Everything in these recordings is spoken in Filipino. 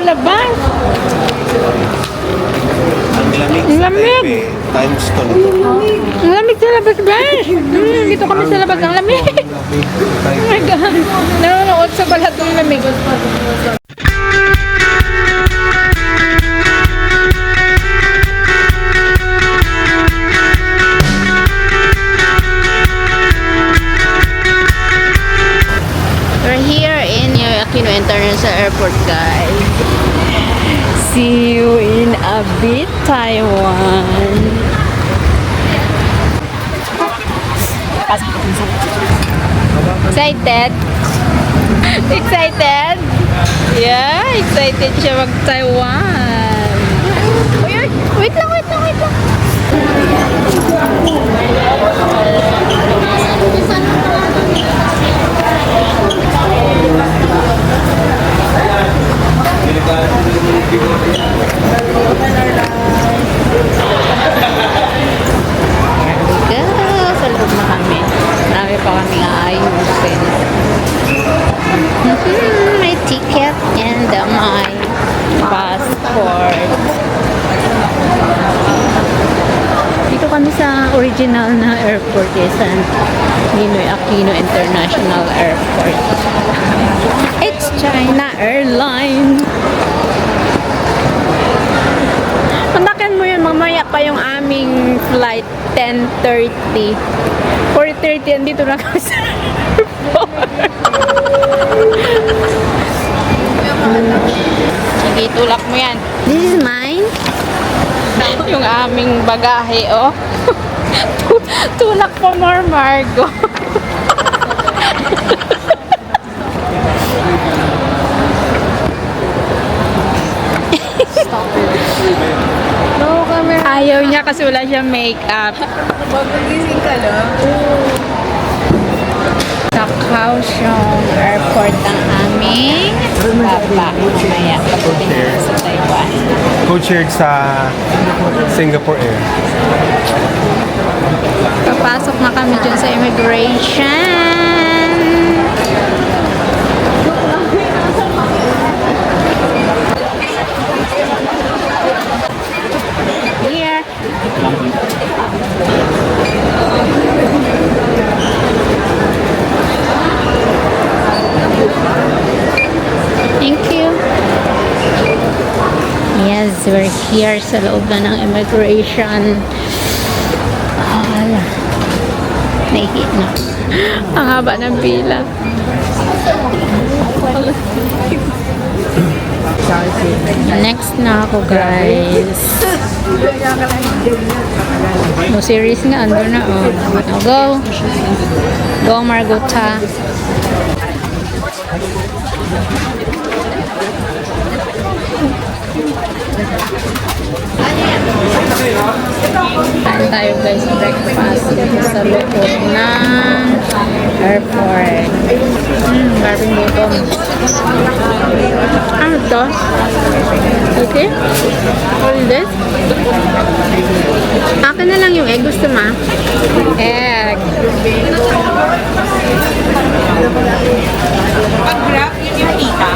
labas. Ang lamig Ang sa lamig. Taipei. Times 2 nito. Ang lamig sa labas, guys. Dito kami sa labas. Ang lamig. Lamig sa Oh Taipei. my God. Nanonood sa balat ng lamig. We're here in Aquino International Airport, guys. See you in a bit, Taiwan. Excited? Excited? Yeah, excited siya mag-Taiwan. Uy, uy, wait lang, wait lang, wait lang. Sa loob na kami. Marami pa kami aayusin. My ticket and my passport. Dito kami sa original na airport, San Ninoy Aquino International Airport. It's China Airlines. Kontakin mo yun, mamaya pa yung aming flight, 10:30. 4:30, andito na kami sa airport. Sige, tulak mo yan. This is mine. Yung aming bagahe, oh. Tulak po more, Margo. No, camera. Ayaw niya kasi wala siyang makeup. Mag-gising ka lang. Sa Kaohsiung Airport ang aming baba. Mamaya, papunta na sa Taiwan. Co-chaired sa Singapore Air. Papasok na kami dyan sa immigration. Here. Thank you. Yes, we're here sa loob na ng immigration. Nahihit na. Ang haba ng pila. Next na ako, guys. No series nga, ando na. Oh. Now go. Go, Margota. Kain tayo, guys, breakfast dito sa loob ng airport. Garbing gutom. Ano to? Okay? All this? Akin na lang yung egg. Gusto mo? Egg. Pag-grab, yun yung tita.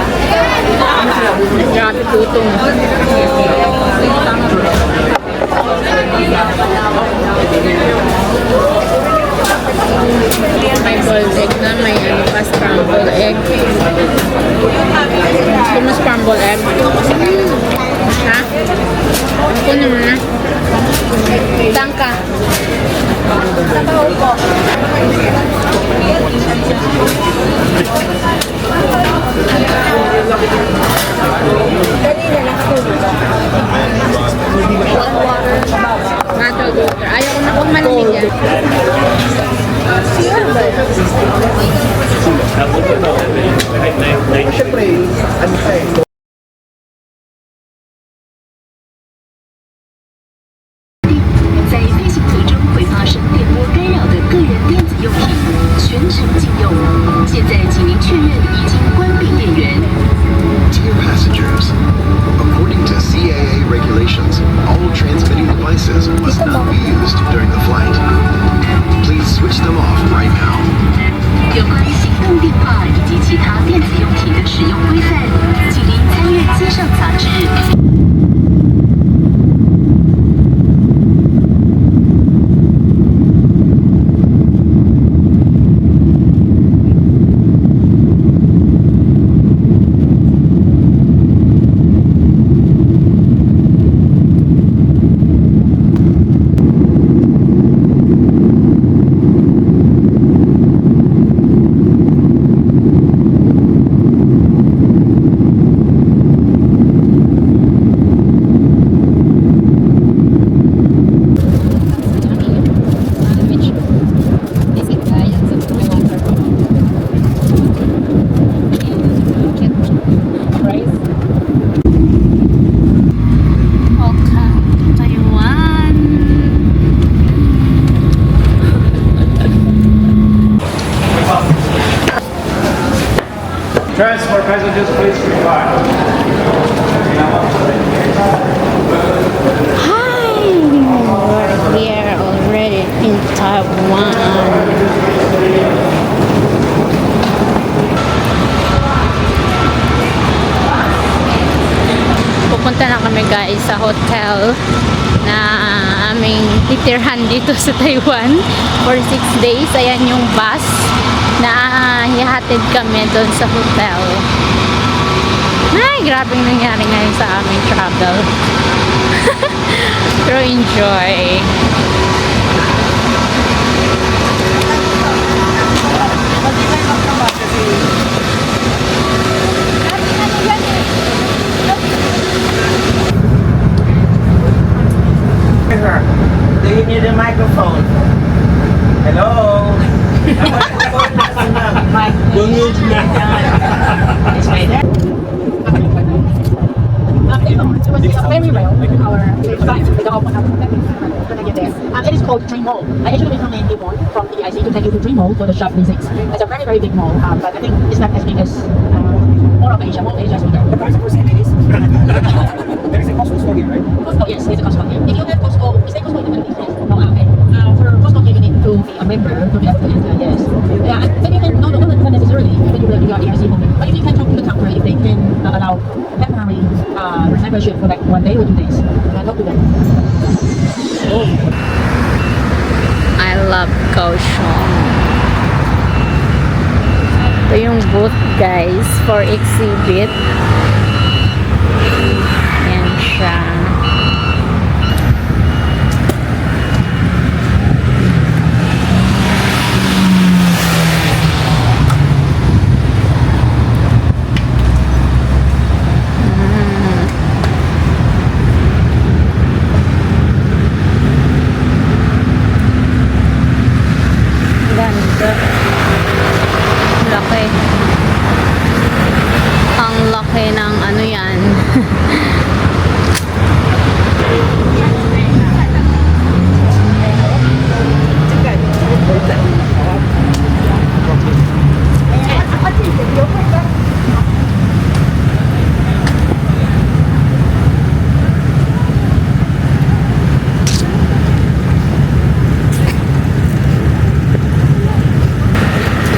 Grabe tutong. May boiled egg na, may ano pa, scrambled egg. Gusto mo scrambled egg? Ha? Ako naman na. Saan ka? Tataw po. Kanina nakatulog. Bottled water. Ayaw ko na kung malamig yan. Siyempre, ano siya eh. 在飞行途中会发生电波干扰的个人电子用品，全程禁用。现在请您确认已经关闭电源。Labuan. Pupunta na kami guys sa hotel na aming titirhan dito sa Taiwan for 6 days. Ayan yung bus na hihatid kami doon sa hotel. Ay, grabe yung nangyari ngayon sa aming travel. Pero enjoy. Do you need a microphone? Hello? It's right there. Very well. It is called Dream Mall. I actually recommend you one from DIC to take you to Dream Mall for the shop visits. It's a very, very big mall, but I think it's not as big as more of Asia. More of Asia is bigger. The price for is there is a Costco store here, right? Costco, yes, there's a Costco here. If you have Costco, is there Costco in the Philippines? No, okay. For Costco, you need to be a member to be able to enter, yes. Yeah, and you can, no, not necessarily, even if you are DIC member, but if you can talk to the counter if they can allow temporary membership for like 1 day or 2 days. Talk to them. I love Kaohsiung. Ito yung booth guys for exhibit. Yan siya. Ganda. Laki. Ang laki ng ano yan.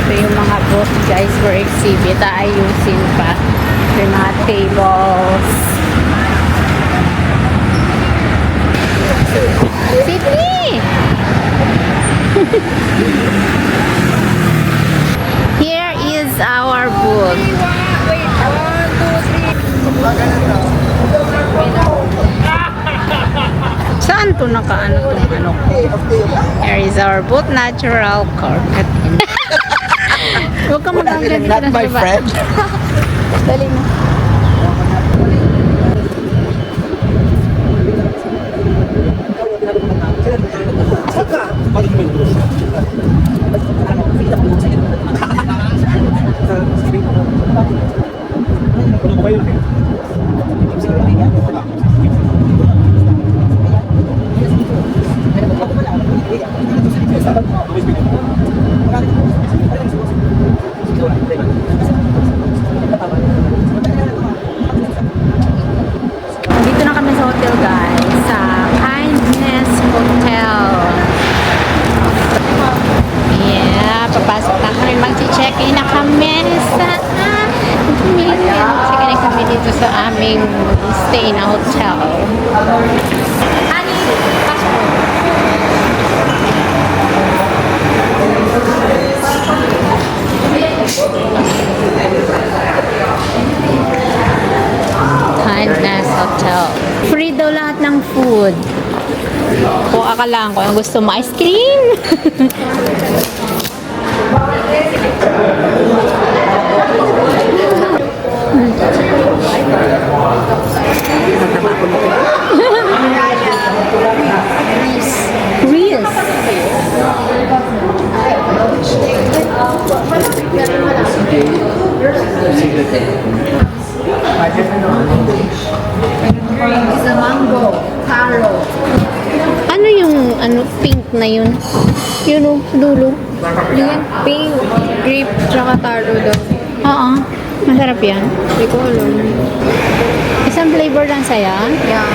Ito yung mga booth guys for exhibit. Ayusin pa. Ito yung mga tables. Sydney! Here is our booth. Saan to nakaano tong ano ko? Here is our booth, natural carpet. Huwag ka magkakalit dito Not na my sa friend. Dali na. Dito na kami sa hotel guys, sa Kindness Hotel. Yeah, papasok na kami, mag-check-in na kami sa check-in na kami dito sa aming stay na hotel. Honey, passport. Kindness Hotel. Free daw lahat ng food. Kung akalaan ko, yung gusto mo ice cream. Reels. Isa mango, taro. Ano yung pink na yun? Yun o, dulo. Yung pink, grape, tsaka taro daw. Oo. Masarap yan. Hindi ko alam. Isang flavor lang saya. Yeah.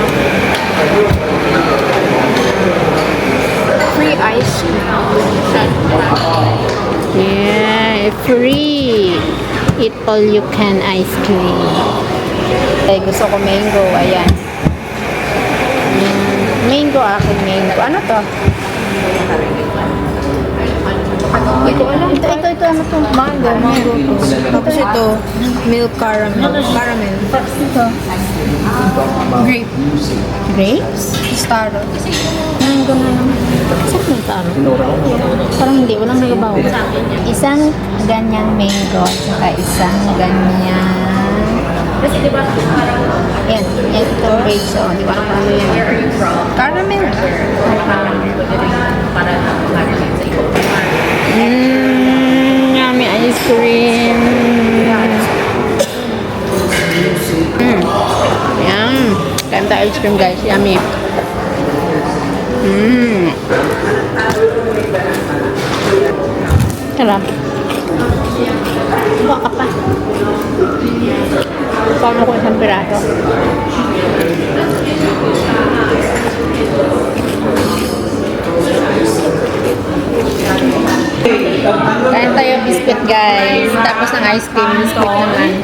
Free ice cream. Yeah, free. Eat all you can ice cream. Ay, gusto ko mango. Ayan. Mango, akin mango. Ano to? Hindi ko alam. Ito, ano to? Mango to. Tapos ito, milk caramel. Caramel. Ito. Grape. Grapes? Taro. Mango na naman. Saan may taro? Parang hindi, walang nagabaw. Isang ganyang mango, saka isang ganyang... Yan, yan itong grapes. Oh, di ba? Ano yan? Caramel. Yummy ice cream. Yum. Kain tayo ice cream, guys. Yummy. Sarap. Baka pa. Paano ko isang piraso? Kain tayo biscuit, guys. Tapos ng ice cream, biscuit naman.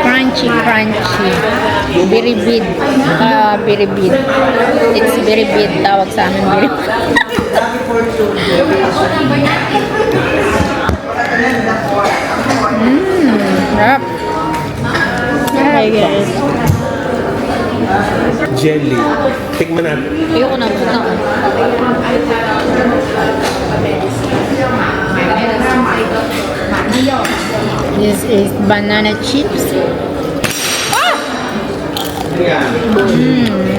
Crunchy, crunchy. Biribid. Biribid. It's biribid. Tawag sa amin biribid. Sarap. Hi, guys. Jelly. Tikman natin. Ayoko na. Ito na. This is banana chips.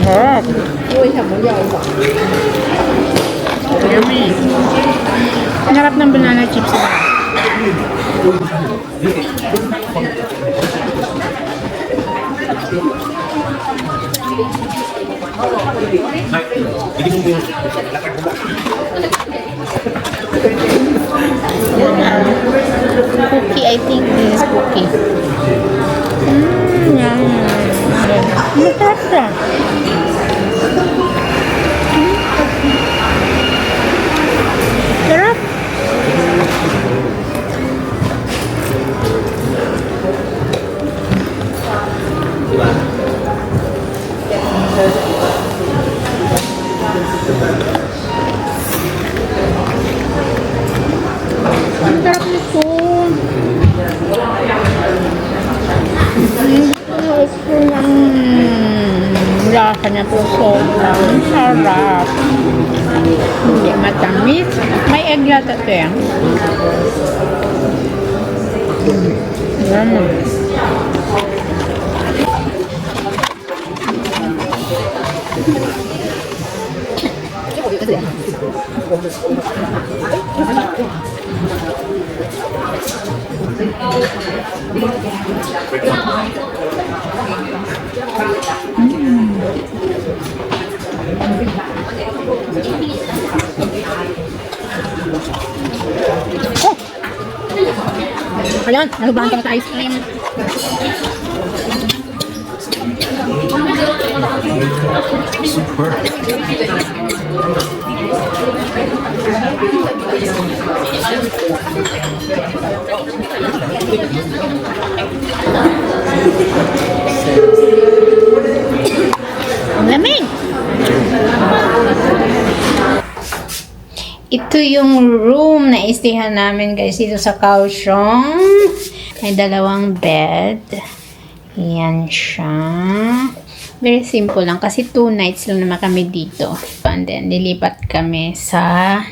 Sarap. Yummy. Sarap ng banana chips. Cookie, I think this is cookie. Yum. Masarap siya. Sarap. Ang sarap nito. Ito yung lasa niya po sobrang sarap. Hindi matamis. May egg yata ito yan. Ayan, nalubahan ko na sa ice cream. Super. Ang lamig! Ito yung room na istihan namin, guys, dito sa Kaohsiung. May dalawang bed. Yan siya. Very simple lang kasi 2 nights lang naman kami dito. And then, lilipat kami sa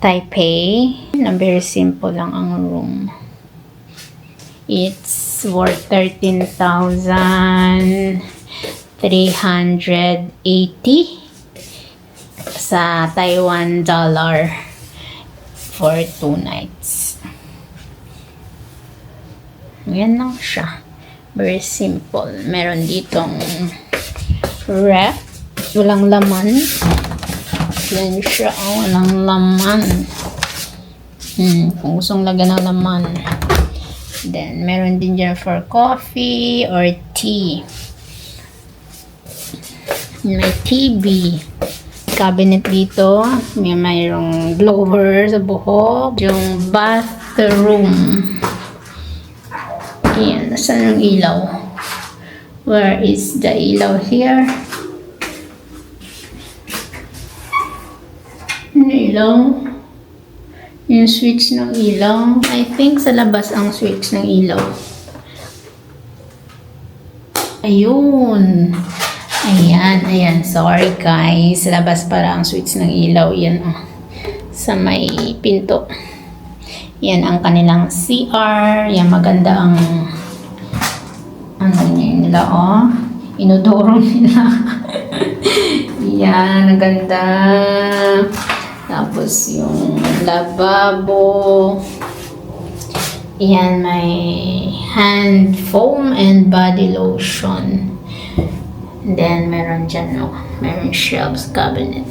Taipei. Na very simple lang ang room. It's worth 13,380 sa Taiwan dollar for 2 nights. Yan lang siya. Very simple. Meron ditong ref. Walang laman. Yan siya. Oh, walang laman. Kung gustong lagyan ng laman. Then, meron din dyan for coffee or tea. May TV. cabinet dito. May mayroong blower sa buhok. Yung bathroom. Ayan, nasaan yung ilaw? Where is the ilaw here? Ano ilaw? Yung switch ng ilaw. I think sa labas ang switch ng ilaw. Ayun. Ayan. Sorry guys. Sa labas para ang switch ng ilaw. Yan oh. Sa may pinto. Yan ang kanilang CR. Yan maganda ang ano nila oh. Inodoro nila. Yan. Ang ganda. Tapos yung lababo. Yan, may hand foam and body lotion. And then, meron dyan, oh, meron shelves cabinet.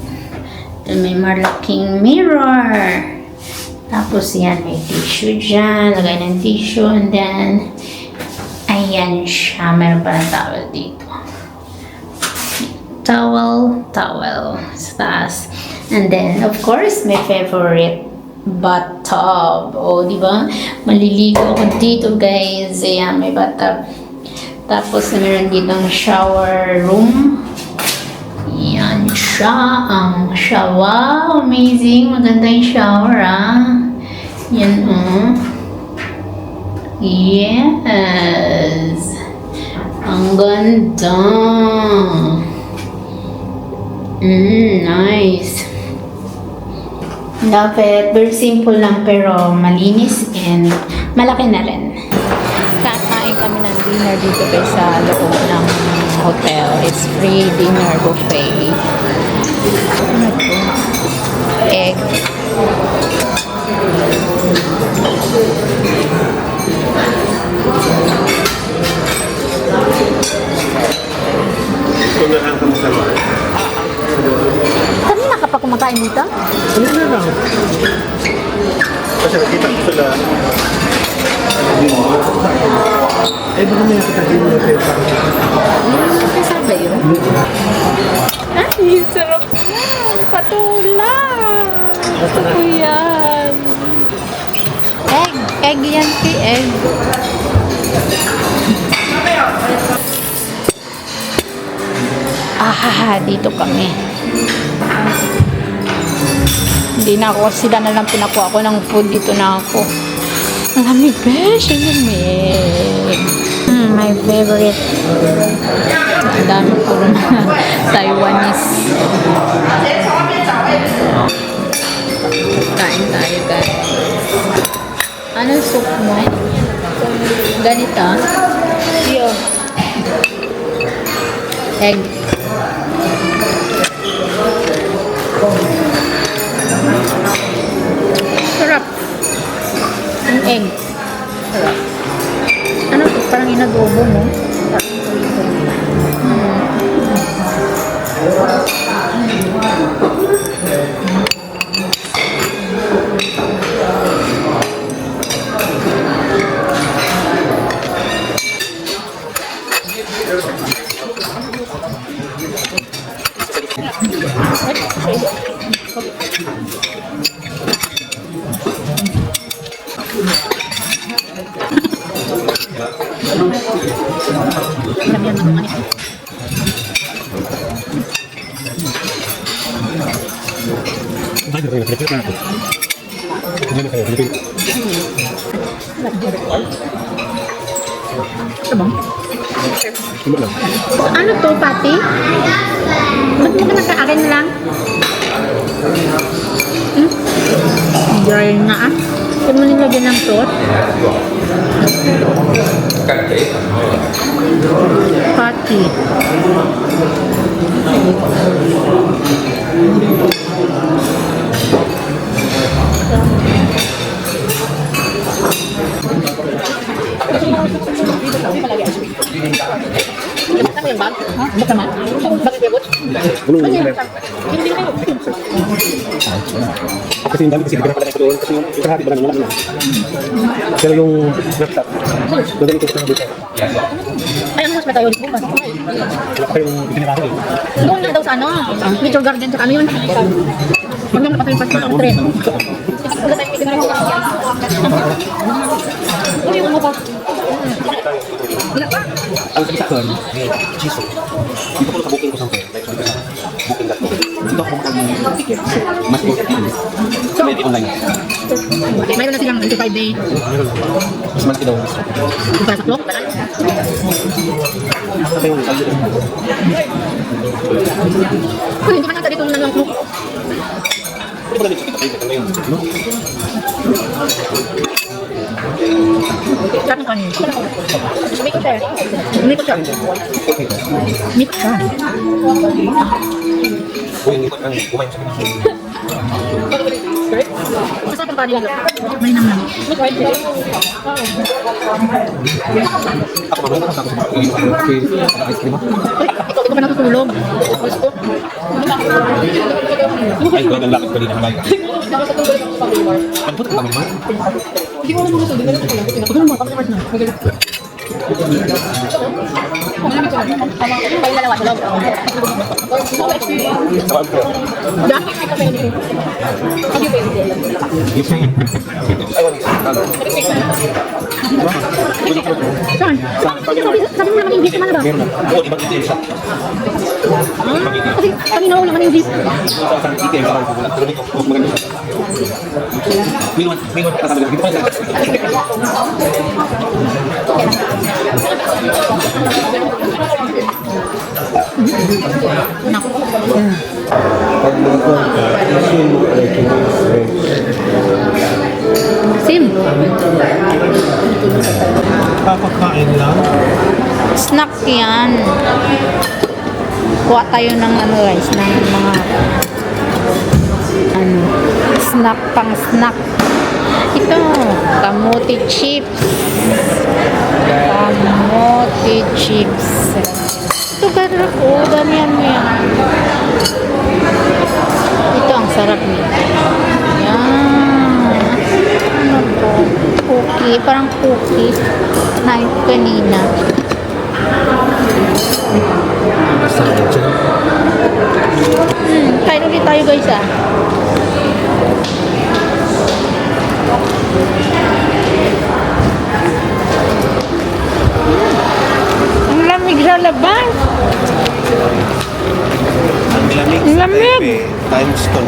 Then, may malaking mirror. Tapos, yan, may tissue dyan. Lagay ng tissue. And then, ayan siya. Meron pa ng towel dito. Towel. Sa taas. And then, of course, my favorite bathtub. O, di ba? Maliligo ako dito, guys. Ayan, may bathtub. Tapos, meron ditong shower room. Yan siya. Ang shower. Wow, amazing. Maganda yung shower, ah. Yan, oh. Yes. Ang ganda. Nice. Love it. Very simple lang pero malinis and malaki na rin. Kakain kami ng dinner dito guys sa loob ng hotel. It's free dinner buffet. Ano to? Egg. Punahan ka mo sa mga. Kanina ka pa kumakain dito? Ano na lang? Kasi nakita ko sila. Eh, baka may nakitahin mo na kayo pa. Kasal ba yun? Ay, sarap yan! Patula! Gusto ko yan! Egg! Egg yan, egg! Dito kami. Hindi na ako, sila na lang pinakuha ko ng food. Dito na ako. Ang lamig, besh. Ang lamig. My favorite. Ang dami ko rin Taiwanese. Kain tayo, guys. Anong soup mo? Ganito? Yeah. Egg. Sarap. Ang egg. Sarap. Ano to? Parang inadobo mo. Ano to, Pati? Ba't ka naka-akin lang? Dry na ah. Kaya mo nilagyan ng tot? Pati. Nabuksan mo yung bag? Ha? Buksan mo? Bakit yung boots? Hindi kayo. Kasi yung dami kasi bigyan pala ito doon. Kasi yung kahati ba naman wala. Pero yung laptop, doon ito sa dito. Ay, ano mas matayo? Bukas. Wala pa yung itinirato eh. Doon na daw sa ano? Nature Garden. Tsaka ano yun? Huwag naman napatay pa sa trend. Wala tayong itinirato. Ano yung mga wala pa. Ang sa akin, chiso. Dito ko sa booking ko sa hotel. Like, booking.com. Dito ako kumakuha ng ticket. Mas so, may online. Mayroon na silang 25 day. Mas malaki daw. Kung para sa clock. Ito yung saldo. Kung hindi man nasa dito na lang clock. Ito pala dito sa kita. Ito yung no? Sabi ko niyo. Umikot siya. Umikot siya. Umikot siya. Uy, yung ikot ang kumain sa pinag. Masarap ang kanila. May naman. Ako ba ba sa ice cream? Ikaw pa natutulog. Gusto. Ay, ko ang lakad ko din halay. Ano puto kami man? Hindi ko alam mo gusto. Pagano mo, customers na. Magalit. Kayo dalawa sa loob. Saan ko? Dami may kape ni. How do you pay it? You pay. I want it. Saan? Sabi mo naman yung jeep naman ba? Meron na. Oo, ibang ito yung shop. Kasi kami na naman yung jeep. Sa isang ito yung parang wala. Pero dito, mas maganda siya. May one kasama dito. Sim. Papakain lang. Snack yan. Kuha tayo ng ano guys, ng mga ano, snack pang snack. Ito, kamote chips. Kamote chips. Ito garap ko, damihan mo yan. Ito ang sarap nito. Yan. Ano to? Cookie, parang cookie. Kinain ko kanina. Kain ulit tayo guys ah. Ang lamig sa labas. Ang lamig. Times to.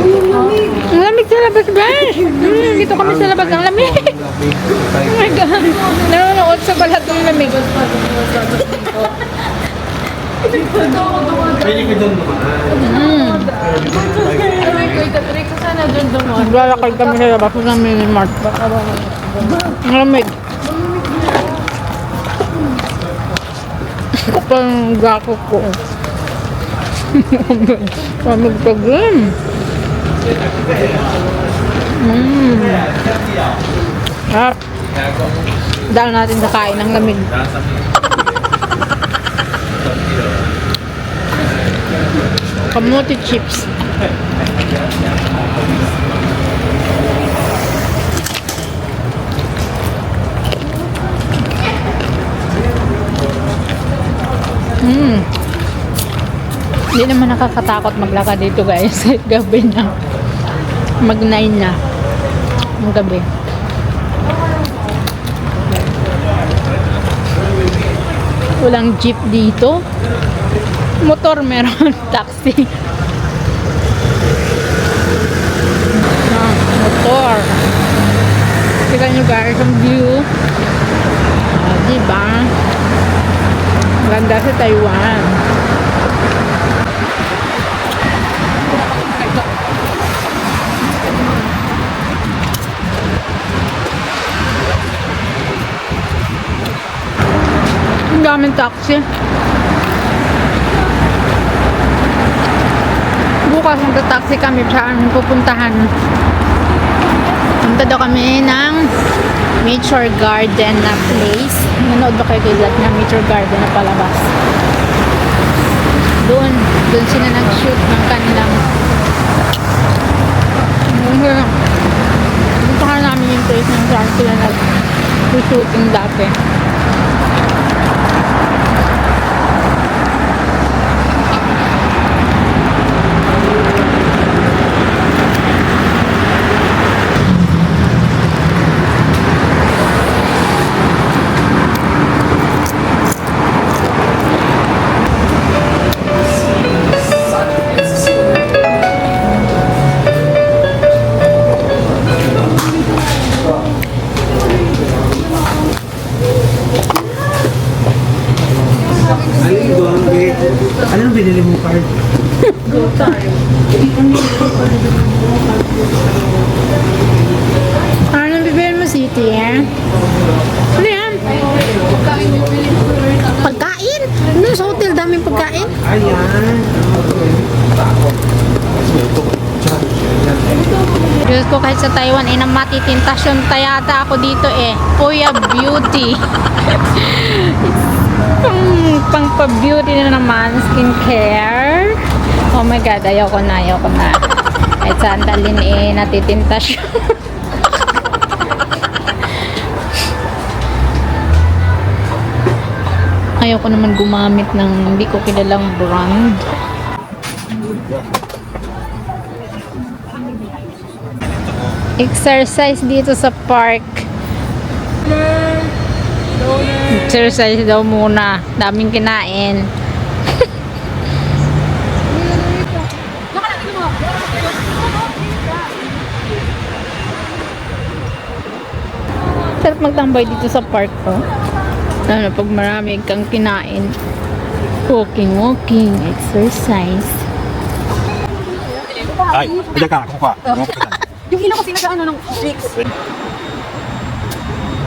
Ang lamig sa labas guys. Dito kami sa labas. Ang lamig. Oh my God. Nanonood sa balat ng lamig. Pwede ko doon Naglalakad kami sa labas ng minimart. Ang lamig. Kapal ng jacket ko. Lamig pa din. Dahil natin sa kain ng lamig. Kamote chips. Hindi naman nakakatakot maglakad dito guys. Gabi na. Mag-9 na. Ang gabi. Walang jeep dito. Motor meron. Taxi. Motor. Tignan nyo guys ang view. Diba? Ganda sa Taiwan. Ang daming taxi. Bukas magta-taxi kami saan pupuntahan. Punta daw kami ng Nature Garden na place. Nanood ba kayo guys na Nature Garden na palabas? Doon sila nag-shoot ng kanilang puntahan namin yung place ng saan sila nag-shooting dati. Anong binili mo card? Ano bibili mo, City, eh? Ano yan? Pagkain? Ano sa hotel? Daming pagkain? Ayan. Diyos ko, kahit sa Taiwan, matitintasyon tayata ako dito eh. Kuya Beauty. Pang-pa-beauty na naman, skincare. Oh my God, ayoko na. Kahit saan dalhin natitintasyon. Ayoko naman gumamit ng hindi ko kilalang brand. Exercise dito sa park. Exercise daw muna. Daming kinain. Sarap magtambay dito sa park ko. Ano, pag marami kang kinain. Walking, exercise. Ay, hindi ka, kuha. Yung ilaw kasi nasa ano ng bricks.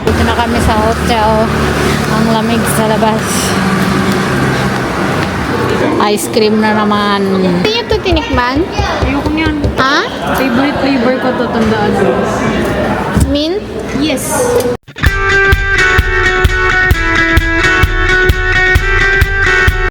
Dito na kami sa hotel. Ang lamig sa labas. Ice cream na naman. Hindi nyo ito tinikman? Ayoko niyan. Ha? Favorite flavor ko to, tandaan. Mint? Yes.